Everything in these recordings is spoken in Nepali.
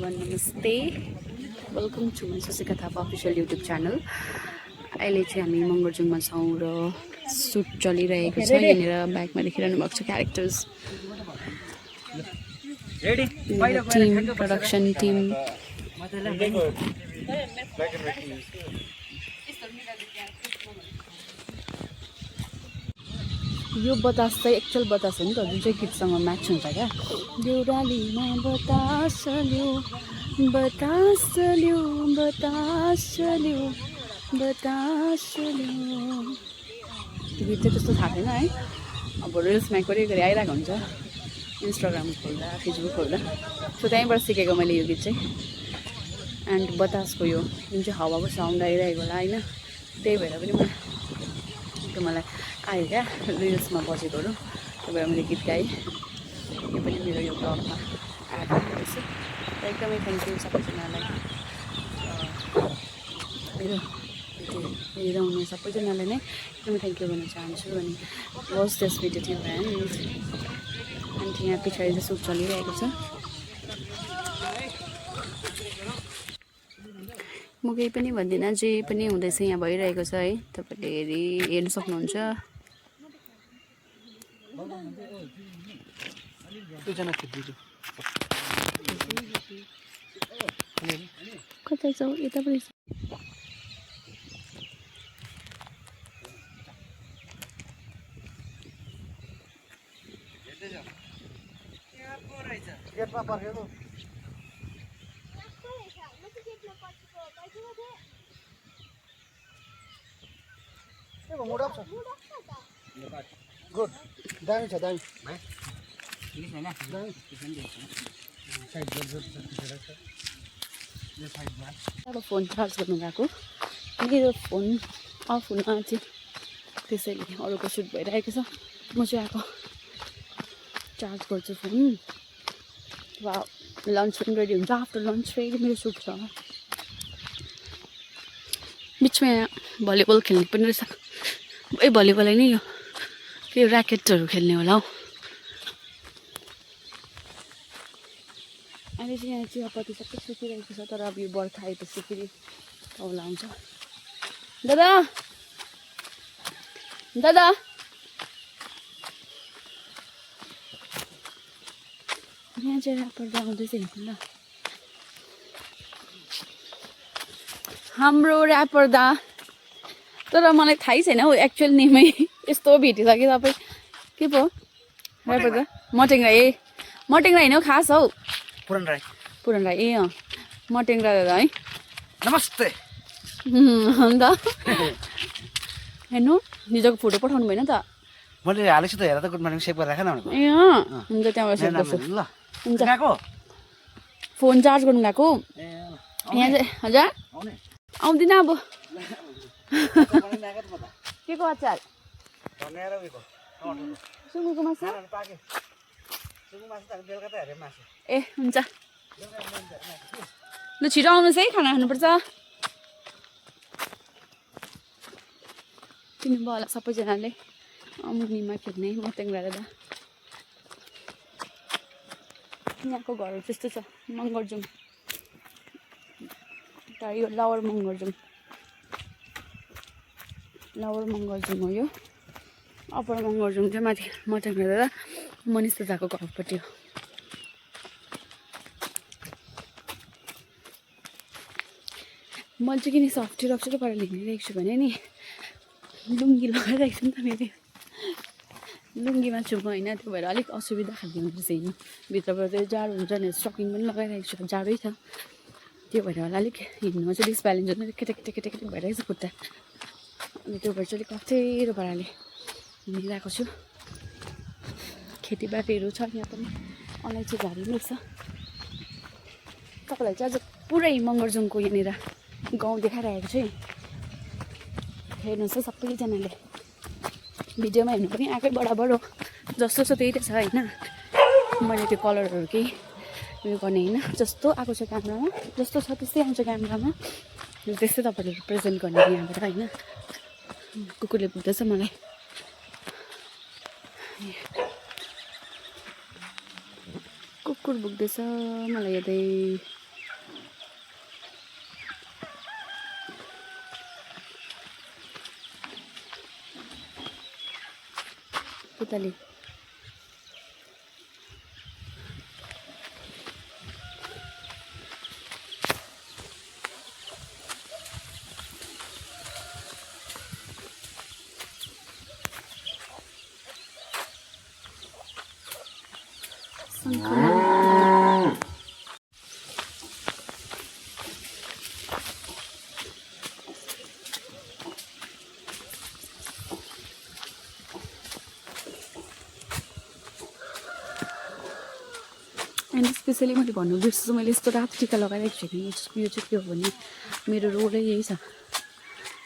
everyone, namaste. Welcome to my Susika Thapa official YouTube channel. अहिले चाहिँ हामी मङ्गरजुङमा छौँ र सुट चलिरहेको छ यहाँनिर ब्याकमा देखिरहनु भएको छ क्यारेक्टर्स टिम प्रोडक्सन टिम यो बतास चाहिँ एक्चुअल बतास हो नि त जुन चाहिँ गीतसँग म्याच हुन्छ क्या देउरालीमा बतास चल्यो बतास चल्यो बतास चल्यो बतास चल्यो गीत चाहिँ त्यस्तो थाहा छैन है अब रिल्समा कोही कोही आइरहेको हुन्छ इन्स्टाग्राम खोल्दा फेसबुक खोल्दा सो त्यहीँबाट सिकेको मैले यो गीत चाहिँ एन्ड बतासको यो जुन चाहिँ हावाको साउन्ड आइरहेको होला होइन त्यही भएर पनि मलाई आयो क्या रिल्समा बजेकोहरू त्यही भएर मैले गीत गाएँ यो पनि मेरो यो ब्लगमा एड गर्दैछु र एकदमै थ्याङ्क यू सबैजनालाई मेरो हेरेर हुने सबैजनालाई नै एकदमै थ्याङ्क यू भन्न चाहन्छु अनि watch this video till and यहाँ पछाडि चाहिँ सुट चलिरहेको छ म केही पनि भन्दिनँ जे पनि हुँदैछ यहाँ भइरहेको छ है तपाईँले हेर्नु सक्नुहुन्छ कता छ यतापट्टि गुड दामी छ दामी अब फोन चार्ज गर्नु गएको मेरो फोन अफ हुन आँट्यो त्यसैले अरूको सुट भइरहेको छ म चाहिँ आएको चार्ज गर्छु फोन वा लन्च पनि रेडी हुन्छ आफ्टर लन्च फेरि मेरो सुट छ बिचमा भलिबल खेल्ने पनि रहेछ ए भलिबल होइन यो के ऱ्याकेटहरू खेल्ने होला हौ अहिले चाहिँ यहाँ चियापत्ती सबै सुकिरहेको छ तर अब यो बर्खा आएपछि फेरि औला हुन्छ दादा दादा यहाँ चाहिँ ऱ्यापर आउँदैछ हेर्नु ल हाम्रो ऱ्यापर दा तर मलाई थाहै छैन हौ एक्चुअल नेमै यस्तो भेटिसक्यो तपाईँ के पो ऱ्यापर दा मटेङ राई ए मटेङ राई होइन हौ खास हौ पुरन राई ए अँ मटेङ राई दादा है नमस्ते अन्त हेर्नु हिजोको फोटो पठाउनु भएन त मैले हालेको छु त हेर त गुड मर्निङ सेभ गरेर राख न भनेको ए अँ हुन्छ त्यहाँबाट सेभ गर्छु ल हुन्छ गएको फोन चार्ज गर्नु गएको यहाँ चाहिँ हजुर आउँदिनँ अब के को अचार सुँगुरको मासु ए हुन्छ ल छिटो आउनुहोस् है खाना खानुपर्छ चिन्नुभयो होला सबैजनाले मुनिमा खेल्ने मटेङ दादा यहाँको घरहरू त्यस्तो छ मङ्गरजुङ यो लावर मङ्गरजुङ हो यो अप्पर मङ्गरजुङ चाहिँ माथि मटेङ दादा मनिष दादाको घरपट्टि हो मैले चाहिँ किन अप्ठ्यारो पाराले हिँडिरहेको छु भने नि लुङ्गी लगाइरहेको छु नि त मेरो लुङ्गीमा छु म होइन त्यो भएर अलिक असुविधा खालको हुँदैछ हिँड्नु भित्रबाट चाहिँ जाडो हुन्छ नि स्टकिङ पनि लगाइरहेको छु जाडै छ त्यो भएर होला अलिक हिँड्नुमा चाहिँ डिसब्यालेन्स हुन्छ केटे भइरहेको छ खुट्टा अनि त्यो भएर चाहिँ अलिक अप्ठ्यारो पाराले हिँडिरहेको छु खेतीबारीहरू छ यहाँ पनि अलैँची झारी पनि छ तपाईँलाई चाहिँ आज पुरै मङ्गरजुङको यहाँनिर गाउँ देखाइरहेको छु हेर्नुहोस् है सबैजनाले भिडियोमा हेर्नु पनि आएकै बराबर हो जस्तो छ त्यही त छ होइन मैले त्यो कलरहरू केही उयो गर्ने होइन जस्तो आएको छ क्यामेरामा जस्तो छ त्यस्तै आउँछ क्यामेरामा त्यस्तै तपाईँले रिप्रेजेन्ट गर्ने यहाँबाट होइन कुकुरले भुक्दैछ मलाई कुकुर भुक्दैछ मलाई यतै उताले एन्ड स्पेसली मैले भन्नु बिर्छु मैले यस्तो रातो टिका लगाइरहेको छु कि यो चाहिँ के हो भने मेरो रोलै यही छ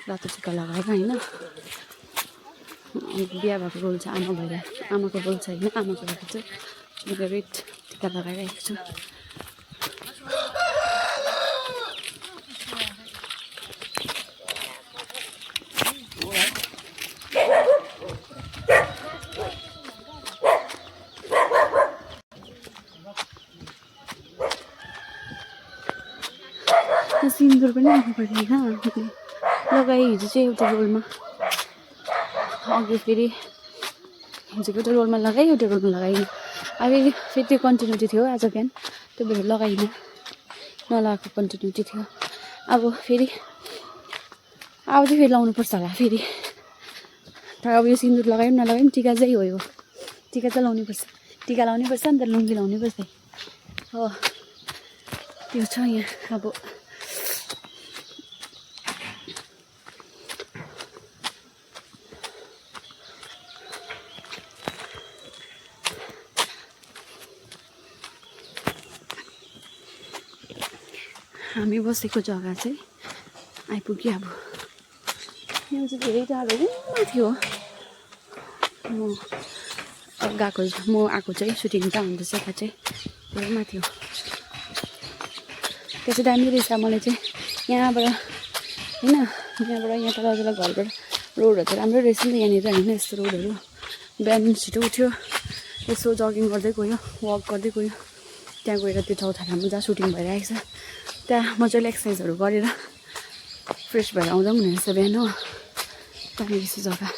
रातो टिका लगाएर होइन बिहा भएको रोल चाहिँ आमा भएर आमाको रोल छ होइन आमाको लागि चाहिँ मैले रेड टिका लगाइरहेको छु सिन्दुर पनि राख्नु पर्दैन हामीले लगाएँ हिजो चाहिँ एउटा रोलमा अघि फेरि हिजोको एउटा रोलमा लगाएँ एउटा रोलमा लगाइनँ अब फेरि त्यो कन्टिन्युटी थियो आज बिहान त्यो भएर लगाइनँ नलगाएको कन्टिन्युटी थियो अब फेरि अब चाहिँ फेरि लाउनुपर्छ होला फेरि तर अब यो सिन्दुर लगायौँ नलगायौँ टिका चाहिँ हो यो टिका चाहिँ लाउनुपर्छ टिका लाउनुपर्छ नि त लुङ्गी लाउनुपर्छ हो त्यो छ यहाँ अब हामी बसेको जग्गा चाहिँ आइपुग्यो अब यहाँ चाहिँ धेरै टाढो माथि हो म आएको चाहिँ सुटिङ त हुँदैछ त्यहाँ चाहिँ धेरै माथि हो त्यो चाहिँ दामी रहेछ मलाई चाहिँ यहाँबाट होइन यहाँ तल घरबाट रोडहरू चाहिँ राम्रो रहेछ नि त यहाँनिर होइन यस्तो रोडहरू बिहान छिटो उठ्यो यसो जगिङ गर्दै गयो वक गर्दै गयो त्यहाँ गएर त्यो चौतारामा जहाँ सुटिङ भइरहेको छ त्यहाँ मजाले एक्सर्साइजहरू गरेर फ्रेस भएर आउँदा पनि हुने रहेछ बिहान हो दामी रहेछ जग्गा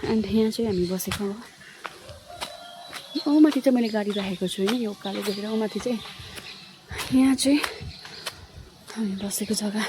एन्ड यहाँ चाहिँ हामी बसेको हो माथि चाहिँ मैले गाडी राखेको छु होइन यो उकालो गएर माथि चाहिँ यहाँ चाहिँ हामी बसेको जग्गा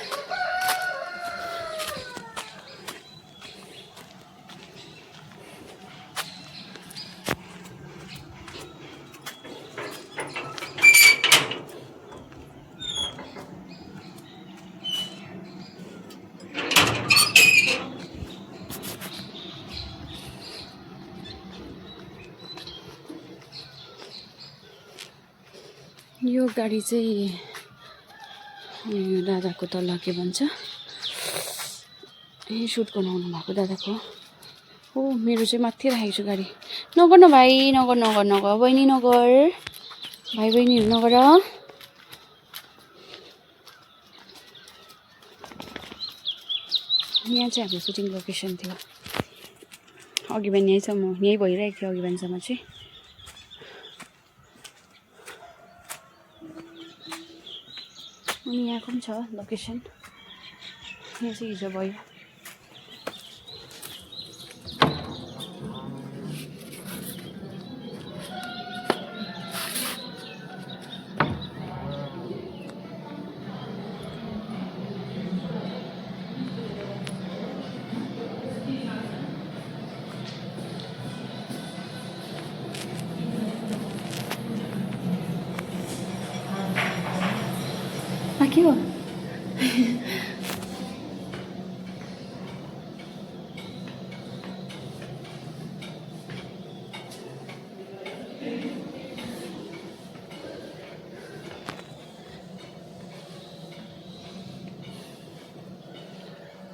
यो गाडी चाहिँ दादाको तल के भन्छ सुट बनाउनु भएको दादाको हो मेरो चाहिँ माथि राखेको छु गाडी नगर न भाइ नगर बहिनी नगर भाइ बहिनीहरू नगर यहाँ चाहिँ हाम्रो सुटिङ लोकेसन थियो अघि बिहान यहीँ छ म यहीँ भइरहेको थियो अघि बिहानसम्म चाहिँ अनि यहाँको पनि छ लोकेसन यहाँ चाहिँ हिजो भयो के हो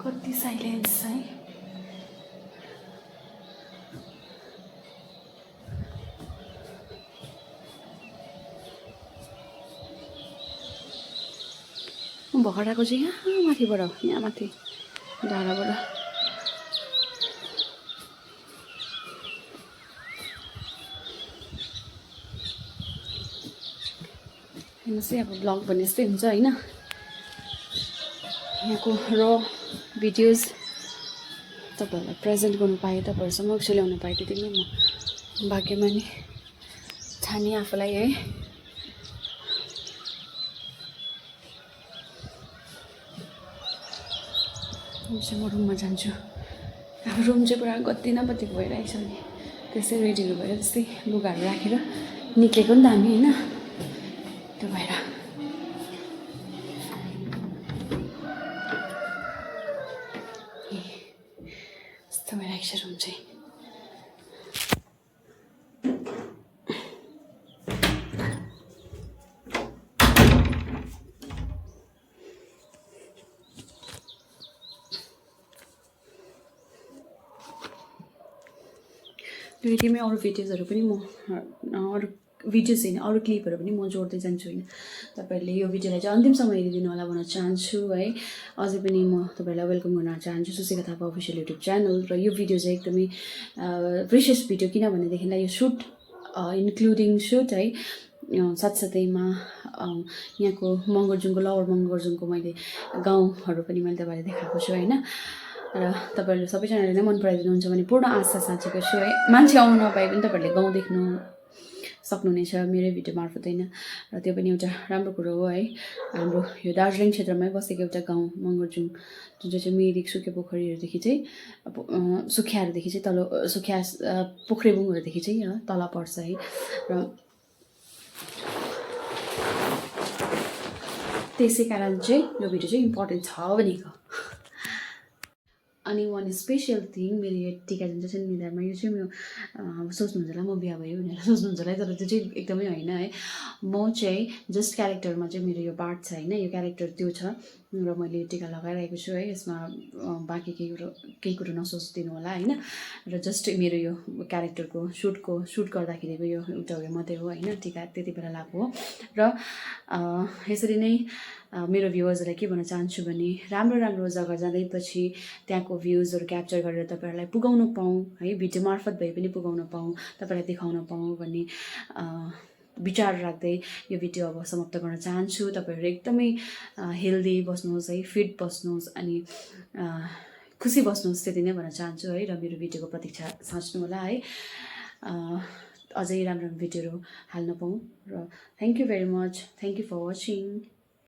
कति साइलेन्स है भखडाको चाहिँ यहाँ माथिबाट यहाँ माथि डाँडाबाट हेर्नुहोस् चाहिँ अब ब्लग भने जस्तै हुन्छ होइन यहाँको र भिडियोज तपाईँहरूलाई प्रेजेन्ट गर्नु पाएँ, तपाईँहरू समक्ष ल्याउनु पाएँ, त्यति नै म भाग्यमानी ठानी आफूलाई है। म रुममा जान्छु। अब रुम चाहिँ पुरा गत्ती न बत्ती भइरहेको छ नि, त्यसै रेडीहरू भयो, त्यस्तै लुगाहरू राखेर निक्लेको नि त हामी होइन, त्यो भएर यस्तो भइरहेको छ रुम चाहिँ। त्यो यतिमै अरू भिडियोजहरू पनि म अरू भिडियोज होइन अरू क्लिपहरू पनि म जोड्दै जान्छु होइन। तपाईँहरूले यो भिडियोलाई चाहिँ अन्तिमसम्म हेरिदिनु होला भन्न चाहन्छु है। अझै पनि म तपाईँहरूलाई वेलकम गर्न चाहन्छु सुसिका थापा अफिसियल युट्युब च्यानल। र यो भिडियो चाहिँ एकदमै प्रेसियस भिडियो, किनभनेदेखिलाई यो सुट इन्क्लुडिङ सुट है, साथसाथैमा यहाँको मगरजुङको लोवर मगरजुङको मैले गाउँहरू पनि मैले तपाईँलाई देखाएको छु होइन। र तपाईँहरूले सबैजनाले नै मन पराइदिनुहुन्छ भने पूर्ण आशा साँचेको छु है। मान्छे आउनु नपाए पनि तपाईँहरूले गाउँ देख्नु सक्नुहुनेछ मेरै भिडियो मार्फत होइन। र त्यो पनि एउटा राम्रो कुरो हो है। हाम्रो यो दार्जिलिङ क्षेत्रमै बसेको एउटा गाउँ मगरजुङ, जुन चाहिँ मिरिक सुके पोखरीहरूदेखि चाहिँ सुखियाहरूदेखि चाहिँ तल सुखिया पोखरेबुङहरूदेखि चाहिँ तल पर्छ है। र त्यसै कारण चाहिँ यो भिडियो चाहिँ इम्पोर्टेन्ट छ भनेको। अनि वान स्पेसल थिङ, मेरो यो टिका जुन चाहिँ निधारमा, यो चाहिँ म सोच्नुहुन्छ होला म बिहा भयो भनेर सोच्नुहुन्छ होला, तर त्यो चाहिँ एकदमै होइन है। म चाहिँ जस्ट क्यारेक्टरमा चाहिँ मेरो यो पार्ट छ होइन, यो क्यारेक्टर त्यो छ र मैले यो टिका लगाइरहेको छु है। यसमा बाँकी केही कुरो नसोचिदिनु होला होइन। र जस्ट मेरो यो क्यारेक्टरको सुट गर्दाखेरिको यो एउटा उयो मात्रै हो होइन, टिका त्यति बेला लगाएको हो। र यसरी नै मेरो भ्युवर्सहरूलाई के भन्न चाहन्छु भने, राम्रो राम्रो जग्गा जाँदैपछि त्यहाँको भ्युजहरू क्याप्चर गरेर तपाईँहरूलाई पुगाउन पाऊँ है, भिडियो मार्फत भए पनि पुगाउन पाऊँ, तपाईँलाई देखाउन पाऊँ भन्ने विचार राख्दै यो भिडियो अब समाप्त गर्न चाहन्छु। तपाईँहरू एकदमै हेल्दी बस्नुहोस् है, फिट बस्नुहोस् अनि खुसी बस्नुहोस्, त्यति नै भन्न चाहन्छु है। र मेरो भिडियोको प्रतीक्षा साच्नु होला है, अझै राम्रो राम्रो भिडियोहरू हाल्न पाऊँ। र thank you very much, thank you for watching.